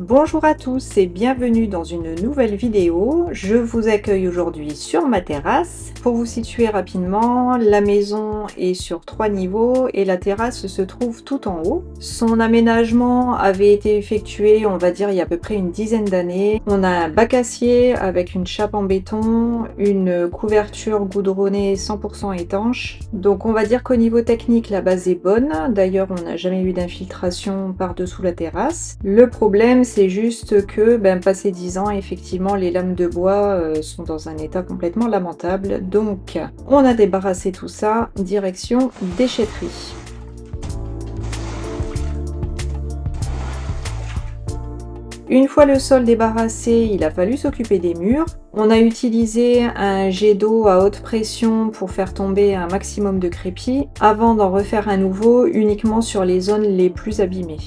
Bonjour à tous et bienvenue dans une nouvelle vidéo. Je vous accueille aujourd'hui sur ma terrasse. Pour vous situer rapidement, la maison est sur 3 niveaux et la terrasse se trouve tout en haut. Son aménagement avait été effectué, on va dire, il y a à peu près une dizaine d'années. On a un bac acier avec une chape en béton, une couverture goudronnée 100% étanche. Donc on va dire qu'au niveau technique, la base est bonne. D'ailleurs, on n'a jamais eu d'infiltration par-dessous la terrasse. Le problème, c'est juste que, passé 10 ans, effectivement, les lames de bois sont dans un état complètement lamentable. Donc, on a débarrassé tout ça, direction déchetterie. Une fois le sol débarrassé, il a fallu s'occuper des murs. On a utilisé un jet d'eau à haute pression pour faire tomber un maximum de crépi, avant d'en refaire un nouveau uniquement sur les zones les plus abîmées.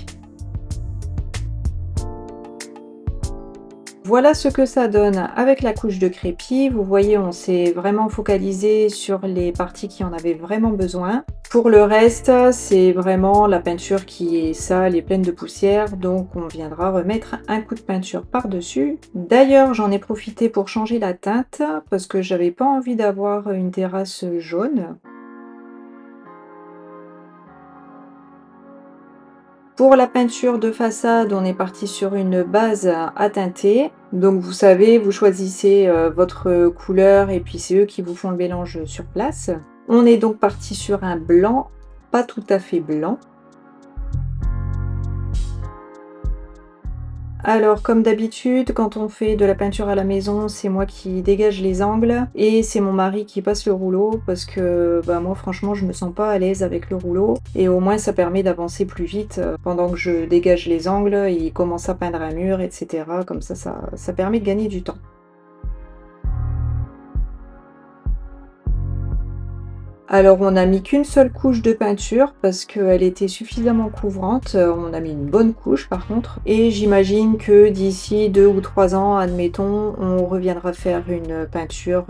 Voilà ce que ça donne avec la couche de crépi. Vous voyez, on s'est vraiment focalisé sur les parties qui en avaient vraiment besoin. Pour le reste, c'est vraiment la peinture qui est sale et pleine de poussière, donc on viendra remettre un coup de peinture par-dessus. D'ailleurs, j'en ai profité pour changer la teinte, parce que j'avais pas envie d'avoir une terrasse jaune. Pour la peinture de façade, on est parti sur une base à teinter. Donc vous savez, vous choisissez votre couleur et puis c'est eux qui vous font le mélange sur place. On est donc parti sur un blanc, pas tout à fait blanc. Alors comme d'habitude, quand on fait de la peinture à la maison, c'est moi qui dégage les angles et c'est mon mari qui passe le rouleau parce que moi franchement je me sens pas à l'aise avec le rouleau et au moins ça permet d'avancer plus vite pendant que je dégage les angles, il commence à peindre un mur, etc. Comme ça permet de gagner du temps. Alors on n'a mis qu'une seule couche de peinture parce qu'elle était suffisamment couvrante, on a mis une bonne couche par contre, et j'imagine que d'ici 2 ou 3 ans, admettons, on reviendra faire une peinture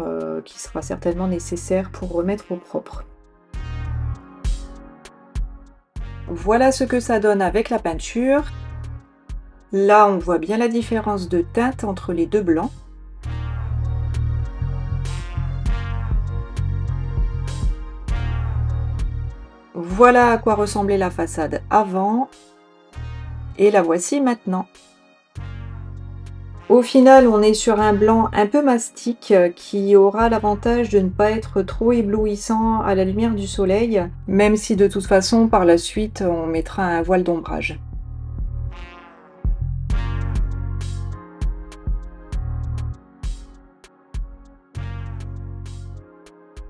qui sera certainement nécessaire pour remettre au propre. Voilà ce que ça donne avec la peinture. Là on voit bien la différence de teinte entre les deux blancs. Voilà à quoi ressemblait la façade avant, et la voici maintenant. Au final, on est sur un blanc un peu mastic qui aura l'avantage de ne pas être trop éblouissant à la lumière du soleil, même si de toute façon, par la suite, on mettra un voile d'ombrage.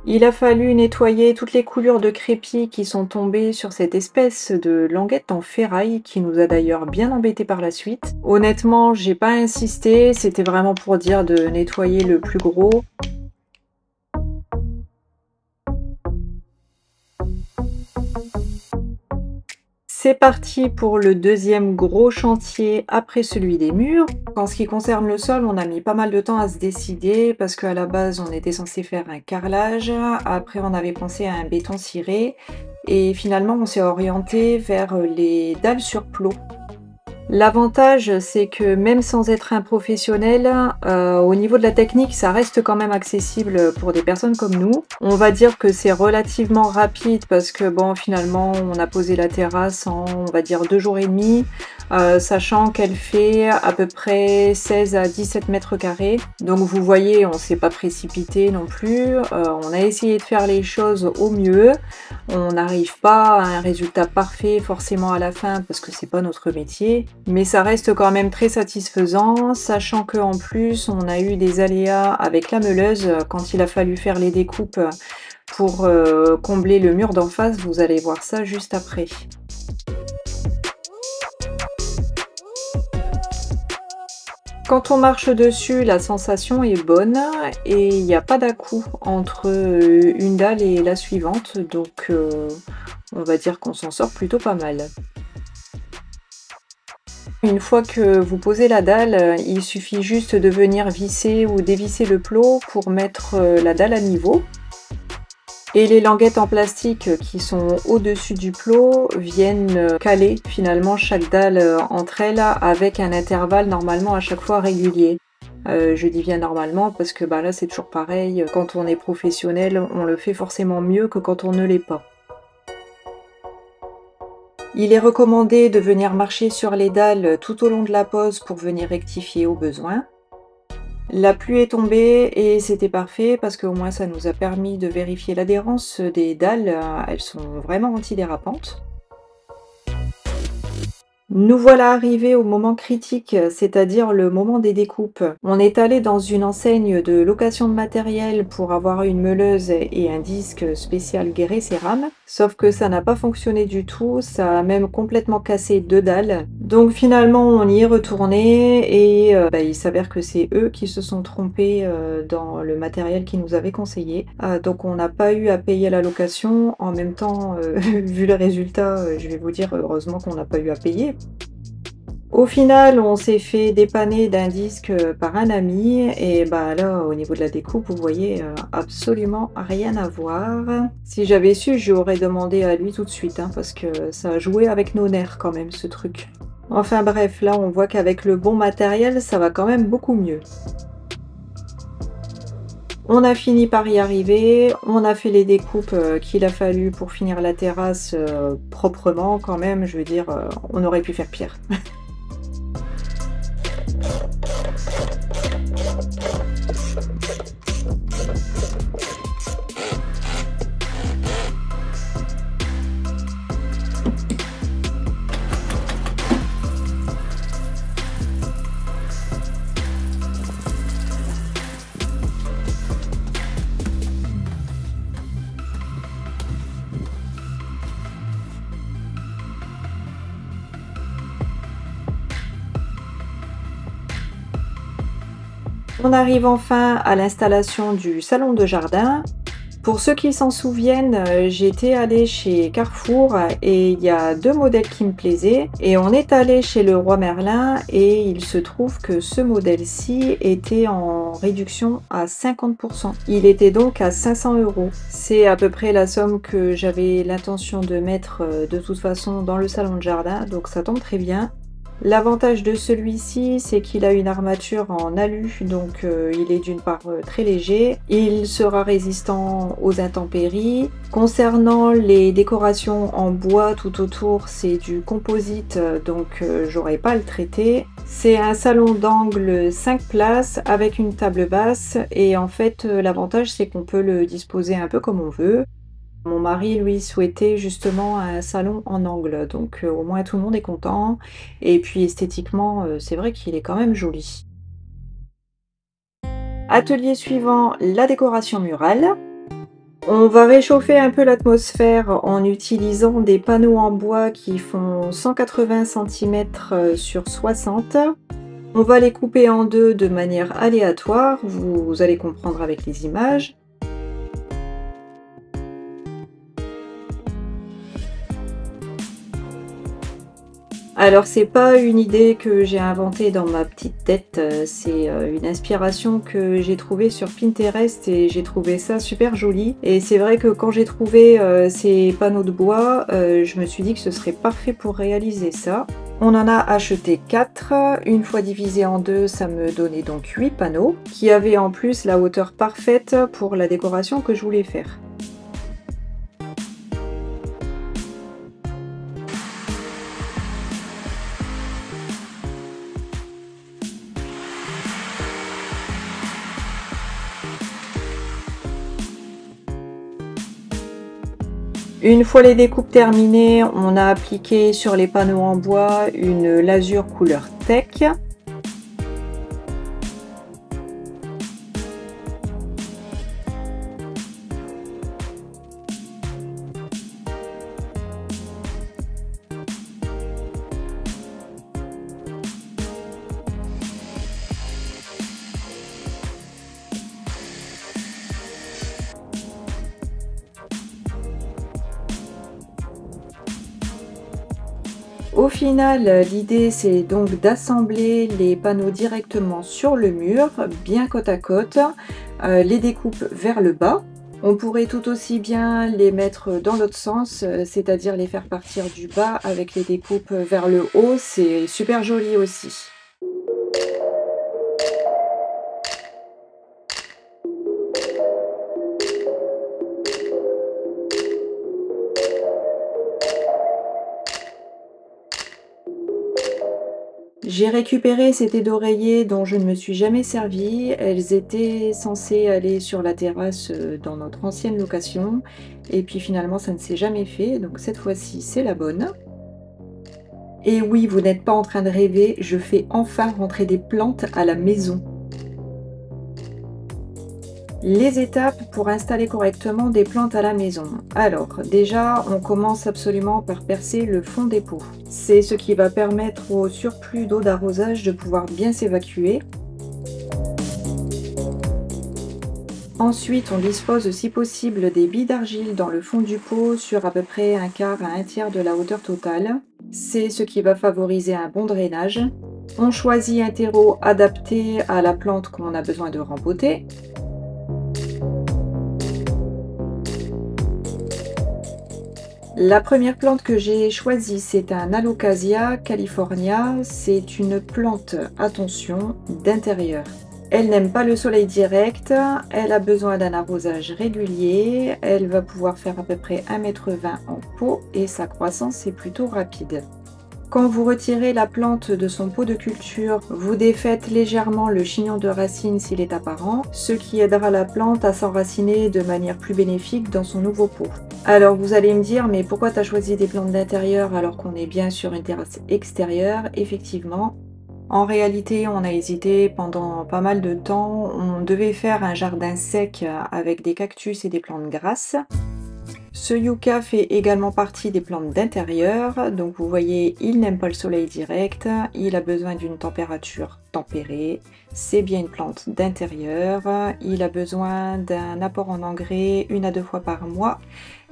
Il a fallu nettoyer toutes les coulures de crépi qui sont tombées sur cette espèce de languette en ferraille qui nous a d'ailleurs bien embêtés par la suite. Honnêtement, j'ai pas insisté, c'était vraiment pour dire de nettoyer le plus gros. C'est parti pour le deuxième gros chantier après celui des murs. En ce qui concerne le sol, on a mis pas mal de temps à se décider parce qu'à la base, on était censé faire un carrelage. Après, on avait pensé à un béton ciré. Et finalement, on s'est orienté vers les dalles sur plot. L'avantage, c'est que même sans être un professionnel, au niveau de la technique, ça reste quand même accessible pour des personnes comme nous. On va dire que c'est relativement rapide parce que bon, finalement, on a posé la terrasse en, on va dire, 2 jours et demi, sachant qu'elle fait à peu près 16 à 17 mètres carrés. Donc vous voyez, on s'est pas précipité non plus. On a essayé de faire les choses au mieux. On n'arrive pas à un résultat parfait forcément à la fin parce que c'est pas notre métier. Mais ça reste quand même très satisfaisant, sachant qu'en plus on a eu des aléas avec la meuleuse quand il a fallu faire les découpes pour combler le mur d'en face, vous allez voir ça juste après. Quand on marche dessus, la sensation est bonne et il n'y a pas d'à-coup entre une dalle et la suivante, donc on va dire qu'on s'en sort plutôt pas mal. Une fois que vous posez la dalle, il suffit juste de venir visser ou dévisser le plot pour mettre la dalle à niveau. Et les languettes en plastique qui sont au-dessus du plot viennent caler finalement chaque dalle entre elles avec un intervalle normalement à chaque fois régulier. Je dis bien normalement parce que bah, là c'est toujours pareil, quand on est professionnel, on le fait forcément mieux que quand on ne l'est pas. Il est recommandé de venir marcher sur les dalles tout au long de la pose pour venir rectifier au besoin. La pluie est tombée et c'était parfait parce qu'au moins ça nous a permis de vérifier l'adhérence des dalles, elles sont vraiment antidérapantes. Nous voilà arrivés au moment critique, c'est-à-dire le moment des découpes. On est allé dans une enseigne de location de matériel pour avoir une meuleuse et un disque spécial Guéret Céram, sauf que ça n'a pas fonctionné du tout, ça a même complètement cassé 2 dalles. Donc finalement on y est retourné et bah, il s'avère que c'est eux qui se sont trompés dans le matériel qu'ils nous avaient conseillé. Donc on n'a pas eu à payer la location, en même temps vu le résultat, je vais vous dire heureusement qu'on n'a pas eu à payer. Au final, on s'est fait dépanner d'un disque par un ami et bah là, au niveau de la découpe, vous voyez, absolument rien à voir. Si j'avais su, j'aurais demandé à lui tout de suite, hein, parce que ça a joué avec nos nerfs quand même, ce truc. Enfin bref, là, on voit qu'avec le bon matériel, ça va quand même beaucoup mieux. On a fini par y arriver, on a fait les découpes qu'il a fallu pour finir la terrasse proprement quand même, je veux dire, on aurait pu faire pire. On arrive enfin à l'installation du salon de jardin. Pour ceux qui s'en souviennent, j'étais allée chez Carrefour et il y a 2 modèles qui me plaisaient et on est allé chez Leroy Merlin et il se trouve que ce modèle-ci était en réduction à 50%. Il était donc à 500 €. C'est à peu près la somme que j'avais l'intention de mettre de toute façon dans le salon de jardin, donc ça tombe très bien. L'avantage de celui-ci, c'est qu'il a une armature en alu, donc il est d'une part très léger. Il sera résistant aux intempéries. Concernant les décorations en bois tout autour, c'est du composite, donc j'aurai pas à le traiter. C'est un salon d'angle 5 places avec une table basse et en fait l'avantage c'est qu'on peut le disposer un peu comme on veut. Mon mari, lui, souhaitait justement un salon en angle, donc au moins tout le monde est content. Et puis esthétiquement, c'est vrai qu'il est quand même joli. Atelier suivant, la décoration murale. On va réchauffer un peu l'atmosphère en utilisant des panneaux en bois qui font 180 cm sur 60. On va les couper en deux de manière aléatoire, vous allez comprendre avec les images. Alors c'est pas une idée que j'ai inventée dans ma petite tête, c'est une inspiration que j'ai trouvée sur Pinterest et j'ai trouvé ça super joli. Et c'est vrai que quand j'ai trouvé ces panneaux de bois, je me suis dit que ce serait parfait pour réaliser ça. On en a acheté 4, une fois divisé en deux, ça me donnait donc 8 panneaux, qui avaient en plus la hauteur parfaite pour la décoration que je voulais faire. Une fois les découpes terminées, on a appliqué sur les panneaux en bois une lasure couleur teak. Au final, l'idée c'est donc d'assembler les panneaux directement sur le mur, bien côte à côte, les découpes vers le bas. On pourrait tout aussi bien les mettre dans l'autre sens, c'est-à-dire les faire partir du bas avec les découpes vers le haut, c'est super joli aussi. J'ai récupéré ces thés d'oreiller dont je ne me suis jamais servie. Elles étaient censées aller sur la terrasse, dans notre ancienne location et puis finalement ça ne s'est jamais fait, donc cette fois-ci c'est la bonne. Et oui, vous n'êtes pas en train de rêver, je fais enfin rentrer des plantes à la maison. Les étapes pour installer correctement des plantes à la maison. Alors, déjà, on commence absolument par percer le fond des pots. C'est ce qui va permettre au surplus d'eau d'arrosage de pouvoir bien s'évacuer. Ensuite, on dispose si possible des billes d'argile dans le fond du pot sur à peu près un quart à un tiers de la hauteur totale. C'est ce qui va favoriser un bon drainage. On choisit un terreau adapté à la plante qu'on a besoin de rempoter. La première plante que j'ai choisie, c'est un Alocasia california. C'est une plante, attention, d'intérieur. Elle n'aime pas le soleil direct, elle a besoin d'un arrosage régulier, elle va pouvoir faire à peu près 1,20 m en pot et sa croissance est plutôt rapide. Quand vous retirez la plante de son pot de culture, vous défaites légèrement le chignon de racine s'il est apparent, ce qui aidera la plante à s'enraciner de manière plus bénéfique dans son nouveau pot. Alors vous allez me dire, mais pourquoi tu as choisi des plantes d'intérieur alors qu'on est bien sur une terrasse extérieure? Effectivement, en réalité, on a hésité pendant pas mal de temps. On devait faire un jardin sec avec des cactus et des plantes grasses. Ce yucca fait également partie des plantes d'intérieur, donc vous voyez, il n'aime pas le soleil direct, il a besoin d'une température tempérée, c'est bien une plante d'intérieur, il a besoin d'un apport en engrais 1 à 2 fois par mois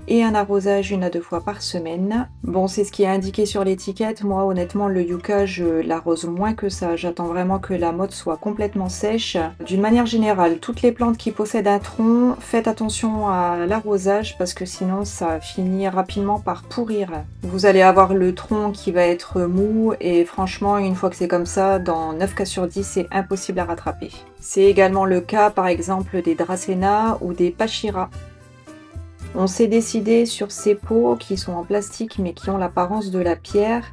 et un arrosage 1 à 2 fois par semaine. Bon, c'est ce qui est indiqué sur l'étiquette. Moi, honnêtement, le yucca, je l'arrose moins que ça. J'attends vraiment que la motte soit complètement sèche. D'une manière générale, toutes les plantes qui possèdent un tronc, faites attention à l'arrosage parce que sinon, ça finit rapidement par pourrir. Vous allez avoir le tronc qui va être mou et franchement, une fois que c'est comme ça, dans 9 cas sur 10, c'est impossible à rattraper. C'est également le cas, par exemple, des Dracena ou des Pachira. On s'est décidé sur ces pots qui sont en plastique mais qui ont l'apparence de la pierre.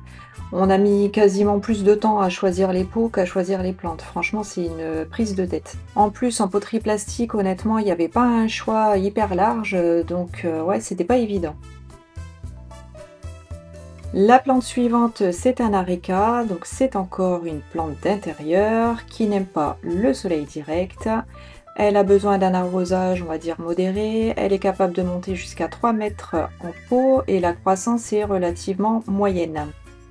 On a mis quasiment plus de temps à choisir les pots qu'à choisir les plantes. Franchement, c'est une prise de tête. En plus, en poterie plastique, honnêtement, il n'y avait pas un choix hyper large, donc ouais, c'était pas évident. La plante suivante, c'est un areca, donc c'est encore une plante d'intérieur qui n'aime pas le soleil direct. Elle a besoin d'un arrosage, on va dire modéré. Elle est capable de monter jusqu'à 3 mètres en pot et la croissance est relativement moyenne.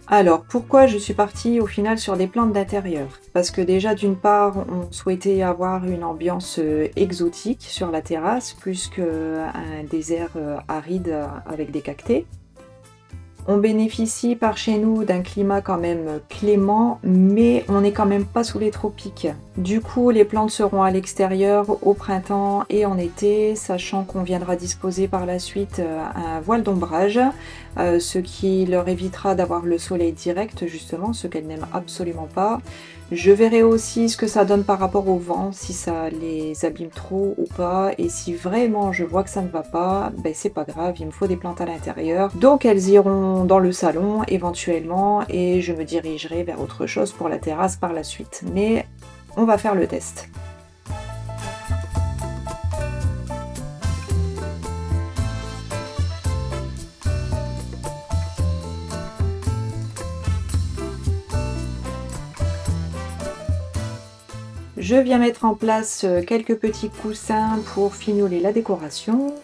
Alors, pourquoi je suis partie au final sur des plantes d'intérieur? Parce que déjà, d'une part, on souhaitait avoir une ambiance exotique sur la terrasse, plus qu'un désert aride avec des cactés. On bénéficie par chez nous d'un climat quand même clément, mais on n'est quand même pas sous les tropiques. Du coup, les plantes seront à l'extérieur au printemps et en été, sachant qu'on viendra disposer par la suite un voile d'ombrage, ce qui leur évitera d'avoir le soleil direct, justement, ce qu'elles n'aiment absolument pas. Je verrai aussi ce que ça donne par rapport au vent, si ça les abîme trop ou pas, et si vraiment je vois que ça ne va pas, ben c'est pas grave, il me faut des plantes à l'intérieur. Donc elles iront dans le salon éventuellement, et je me dirigerai vers autre chose pour la terrasse par la suite. Mais on va faire le test. Je viens mettre en place quelques petits coussins pour fignoler la décoration.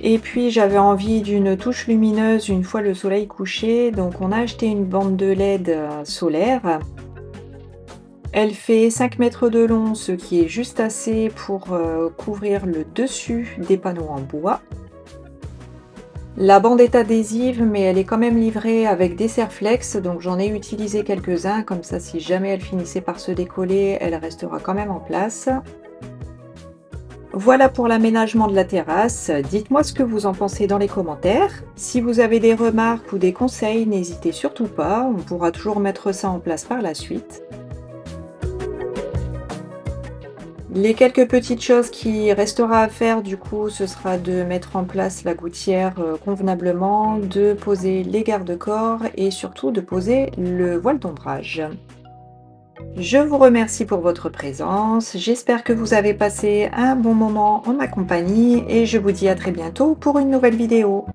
Et puis j'avais envie d'une touche lumineuse une fois le soleil couché, donc on a acheté une bande de LED solaire. Elle fait 5 mètres de long, ce qui est juste assez pour couvrir le dessus des panneaux en bois. La bande est adhésive, mais elle est quand même livrée avec des serre-flex, donc j'en ai utilisé quelques-uns, comme ça si jamais elle finissait par se décoller, elle restera quand même en place. Voilà pour l'aménagement de la terrasse. Dites-moi ce que vous en pensez dans les commentaires. Si vous avez des remarques ou des conseils, n'hésitez surtout pas, on pourra toujours mettre ça en place par la suite. Les quelques petites choses qui restera à faire du coup, ce sera de mettre en place la gouttière, convenablement, de poser les garde-corps et surtout de poser le voile d'ombrage. Je vous remercie pour votre présence, j'espère que vous avez passé un bon moment en ma compagnie et je vous dis à très bientôt pour une nouvelle vidéo.